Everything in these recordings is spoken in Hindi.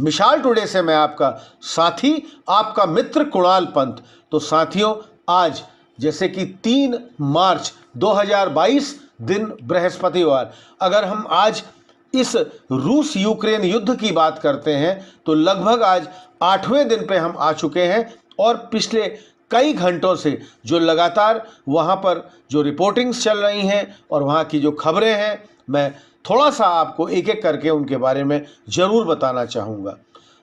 मिसाल टुडे से मैं आपका साथी, आपका मित्र कुणाल पंत। तो साथियों, आज जैसे कि 3 मार्च 2022 दिन बृहस्पतिवार, अगर हम आज इस रूस यूक्रेन युद्ध की बात करते हैं तो लगभग आज 8वें दिन पे हम आ चुके हैं। और पिछले कई घंटों से जो लगातार वहाँ पर जो रिपोर्टिंग्स चल रही हैं और वहाँ की जो खबरें हैं, मैं थोड़ा सा आपको एक एक करके उनके बारे में ज़रूर बताना चाहूँगा।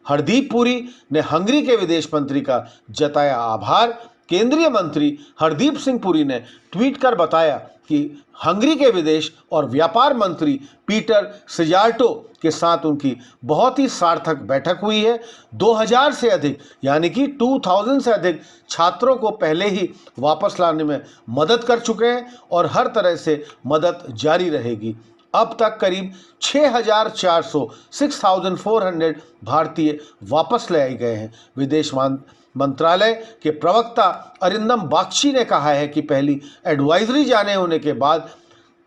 हरदीप पुरी ने हंगरी के विदेश मंत्री का जताया आभार। केंद्रीय मंत्री हरदीप सिंह पुरी ने ट्वीट कर बताया कि हंगरी के विदेश और व्यापार मंत्री पीटर सिजार्टो के साथ उनकी बहुत ही सार्थक बैठक हुई है। 2000 से अधिक यानी कि 2000 से अधिक छात्रों को पहले ही वापस लाने में मदद कर चुके हैं और हर तरह से मदद जारी रहेगी। अब तक करीब 6,400 भारतीय वापस ले आए गए हैं। विदेश मंत्रालय के प्रवक्ता अरिंदम बागची ने कहा है कि पहली एडवाइजरी जाने होने के बाद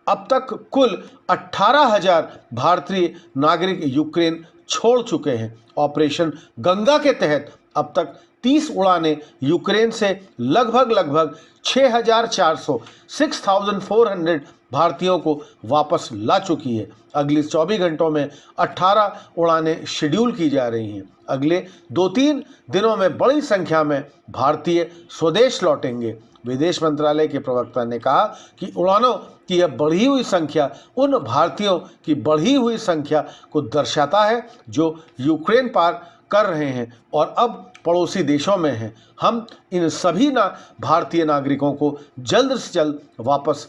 अब तक कुल 18,000 भारतीय नागरिक यूक्रेन छोड़ चुके हैं। ऑपरेशन गंगा के तहत अब तक 30 उड़ानें यूक्रेन से लगभग 6,400 भारतीयों को वापस ला चुकी है। अगले 24 घंटों में 18 उड़ानें शेड्यूल की जा रही हैं। अगले 2-3 दिनों में बड़ी संख्या में भारतीय स्वदेश लौटेंगे। विदेश मंत्रालय के प्रवक्ता ने कहा कि उड़ानों की यह बढ़ी हुई संख्या उन भारतीयों की बढ़ी हुई संख्या को दर्शाता है जो यूक्रेन पार कर रहे हैं और अब पड़ोसी देशों में हैं। हम इन सभी भारतीय नागरिकों को जल्द से जल्द वापस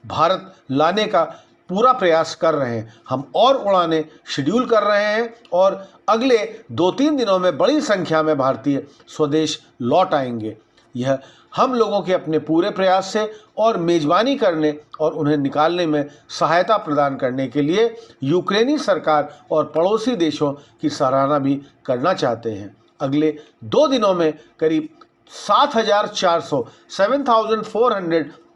भारत लाने का पूरा प्रयास कर रहे हैं। हम और उड़ानें शेड्यूल कर रहे हैं और अगले 2-3 दिनों में बड़ी संख्या में भारतीय स्वदेश लौट आएंगे। यह हम लोगों के अपने पूरे प्रयास से और मेज़बानी करने और उन्हें निकालने में सहायता प्रदान करने के लिए यूक्रेनी सरकार और पड़ोसी देशों की सराहना भी करना चाहते हैं। अगले 2 दिनों में करीब 7,400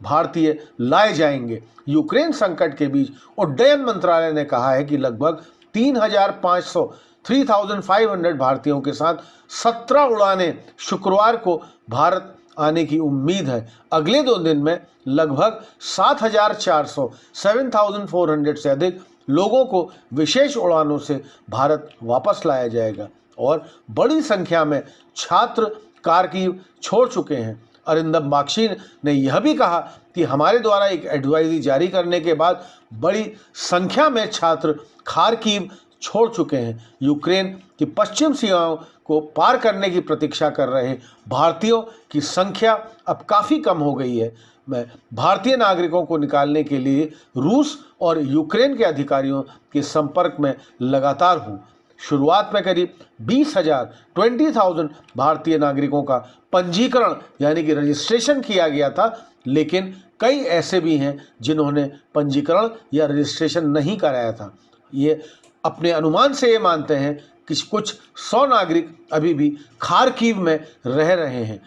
भारतीय लाए जाएंगे। यूक्रेन संकट के बीच उड्डयन मंत्रालय ने कहा है कि लगभग 3,500 भारतीयों के साथ 17 उड़ानें शुक्रवार को भारत आने की उम्मीद है। अगले 2 दिन में लगभग 7,400 से अधिक लोगों को विशेष उड़ानों से भारत वापस लाया जाएगा और बड़ी संख्या में छात्र कारगिल छोड़ चुके हैं। अरिंदम बागची ने यह भी कहा कि हमारे द्वारा एक एडवाइजरी जारी करने के बाद बड़ी संख्या में छात्र खार्किव छोड़ चुके हैं। यूक्रेन की पश्चिम सीमाओं को पार करने की प्रतीक्षा कर रहे भारतीयों की संख्या अब काफ़ी कम हो गई है। मैं भारतीय नागरिकों को निकालने के लिए रूस और यूक्रेन के अधिकारियों के संपर्क में लगातार हूँ। शुरुआत में करीब 20,000 भारतीय नागरिकों का पंजीकरण यानी कि रजिस्ट्रेशन किया गया था, लेकिन कई ऐसे भी हैं जिन्होंने पंजीकरण या रजिस्ट्रेशन नहीं कराया था। ये अपने अनुमान से ये मानते हैं कि कुछ 100 नागरिक अभी भी खार्किव में रह रहे हैं।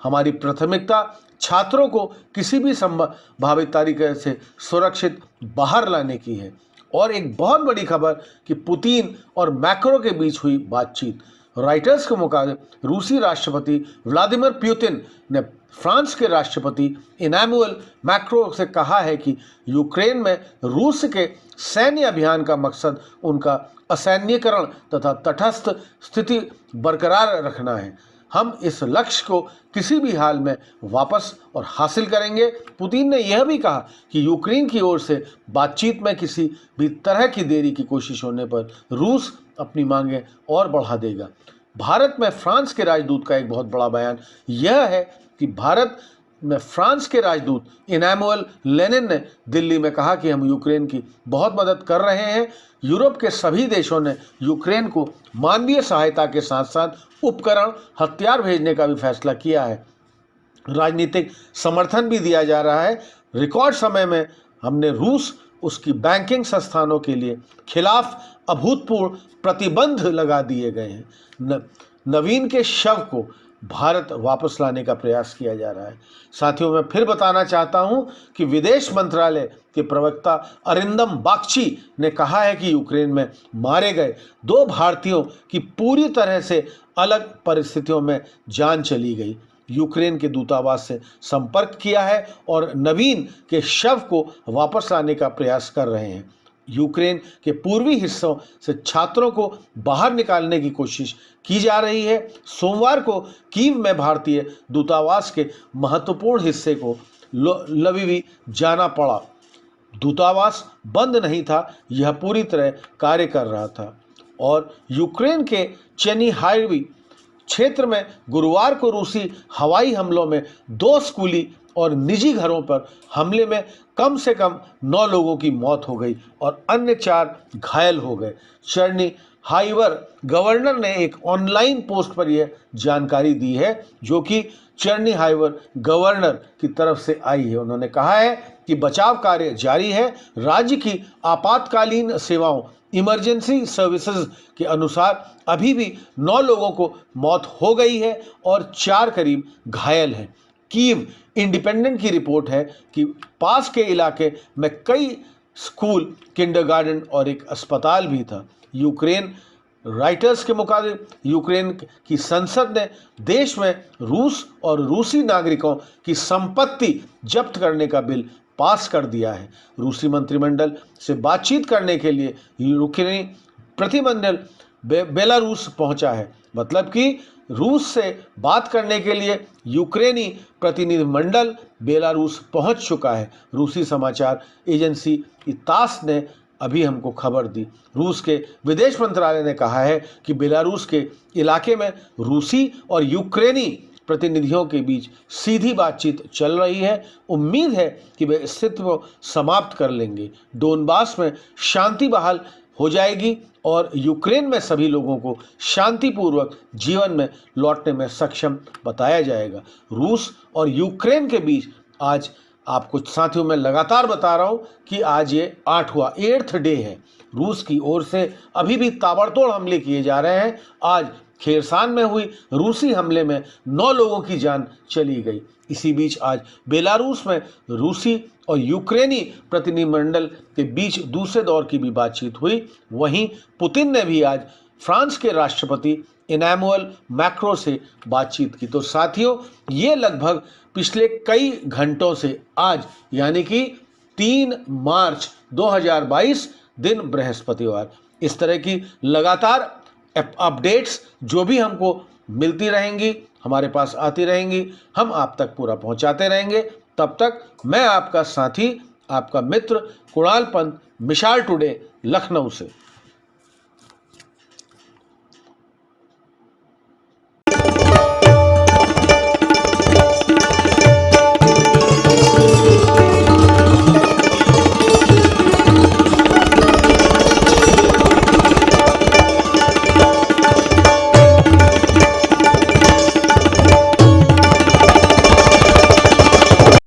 हमारी प्राथमिकता छात्रों को किसी भी संभावित तरीके से सुरक्षित बाहर लाने की है। और एक बहुत बड़ी खबर कि पुतिन और मैक्रो के बीच हुई बातचीत। राइटर्स के मुताबिक रूसी राष्ट्रपति व्लादिमीर पुतिन ने फ्रांस के राष्ट्रपति इमैनुअल मैक्रो से कहा है कि यूक्रेन में रूस के सैन्य अभियान का मकसद उनका असैन्यकरण तथा तटस्थ स्थिति बरकरार रखना है। हम इस लक्ष्य को किसी भी हाल में वापस और हासिल करेंगे। पुतिन ने यह भी कहा कि यूक्रेन की ओर से बातचीत में किसी भी तरह की देरी की कोशिश होने पर रूस अपनी मांगें और बढ़ा देगा। भारत में फ्रांस के राजदूत का एक बहुत बड़ा बयान यह है कि भारत में फ्रांस के राजदूत इमैनुअल लेनिन ने दिल्ली में कहा कि हम यूक्रेन की बहुत मदद कर रहे हैं। यूरोप के सभी देशों ने यूक्रेन को मानवीय सहायता के साथ साथ उपकरण, हथियार भेजने का भी फैसला किया है। राजनीतिक समर्थन भी दिया जा रहा है। रिकॉर्ड समय में हमने रूस उसकी बैंकिंग संस्थानों के लिए खिलाफ अभूतपूर्व प्रतिबंध लगा दिए गए हैं। नवीन के शव को भारत वापस लाने का प्रयास किया जा रहा है। साथियों, मैं फिर बताना चाहता हूं कि विदेश मंत्रालय के प्रवक्ता अरिंदम बागची ने कहा है कि यूक्रेन में मारे गए 2 भारतीयों की पूरी तरह से अलग परिस्थितियों में जान चली गई। यूक्रेन के दूतावास से संपर्क किया है और नवीन के शव को वापस लाने का प्रयास कर रहे हैं। यूक्रेन के पूर्वी हिस्सों से छात्रों को बाहर निकालने की कोशिश की जा रही है। सोमवार को कीव में भारतीय दूतावास के महत्वपूर्ण हिस्से को लवीवी जाना पड़ा। दूतावास बंद नहीं था, यह पूरी तरह कार्य कर रहा था। और यूक्रेन के चेनिहाइव क्षेत्र में गुरुवार को रूसी हवाई हमलों में 2 स्कूली और निजी घरों पर हमले में कम से कम 9 लोगों की मौत हो गई और अन्य 4 घायल हो गए। चेर्निहाइवर गवर्नर ने एक ऑनलाइन पोस्ट पर यह जानकारी दी है, जो कि चेर्निहाइवर गवर्नर की तरफ से आई है। उन्होंने कहा है कि बचाव कार्य जारी है। राज्य की आपातकालीन सेवाओं इमरजेंसी सर्विसेज के अनुसार अभी भी 9 लोगों को मौत हो गई है और 4 करीब घायल हैं। कीव इंडिपेंडेंट की रिपोर्ट है कि पास के इलाके में कई स्कूल, किंडरगार्टन और एक अस्पताल भी था। यूक्रेन राइटर्स के मुताबिक यूक्रेन की संसद ने देश में रूस और रूसी नागरिकों की संपत्ति जब्त करने का बिल पास कर दिया है। रूसी मंत्रिमंडल से बातचीत करने के लिए यूक्रेनी प्रतिनिधिमंडल बेलारूस पहुंचा है। मतलब कि रूस से बात करने के लिए यूक्रेनी प्रतिनिधिमंडल बेलारूस पहुंच चुका है। रूसी समाचार एजेंसी तास ने अभी हमको खबर दी। रूस के विदेश मंत्रालय ने कहा है कि बेलारूस के इलाके में रूसी और यूक्रेनी प्रतिनिधियों के बीच सीधी बातचीत चल रही है। उम्मीद है कि वे स्थिति को समाप्त कर लेंगे। डोनबास में शांति बहाल हो जाएगी और यूक्रेन में सभी लोगों को शांतिपूर्वक जीवन में लौटने में सक्षम बताया जाएगा। रूस और यूक्रेन के बीच आज आपको साथियों मैं लगातार बता रहा हूं कि आज ये 8th डे है। रूस की ओर से अभी भी ताबड़तोड़ हमले किए जा रहे हैं। आज खेरसान में हुई रूसी हमले में 9 लोगों की जान चली गई। इसी बीच आज बेलारूस में रूसी और यूक्रेनी प्रतिनिधिमंडल के बीच दूसरे दौर की भी बातचीत हुई। वहीं पुतिन ने भी आज फ्रांस के राष्ट्रपति इमैनुअल मैक्रों से बातचीत की। तो साथियों, ये लगभग पिछले कई घंटों से आज यानी कि 3 मार्च 2022 दिन बृहस्पतिवार इस तरह की लगातार अपडेट्स जो भी हमको मिलती रहेंगी, हमारे पास आती रहेंगी, हम आप तक पूरा पहुंचाते रहेंगे। तब तक मैं आपका साथी, आपका मित्र कुणाल पंत, मिसाल टुडे लखनऊ से।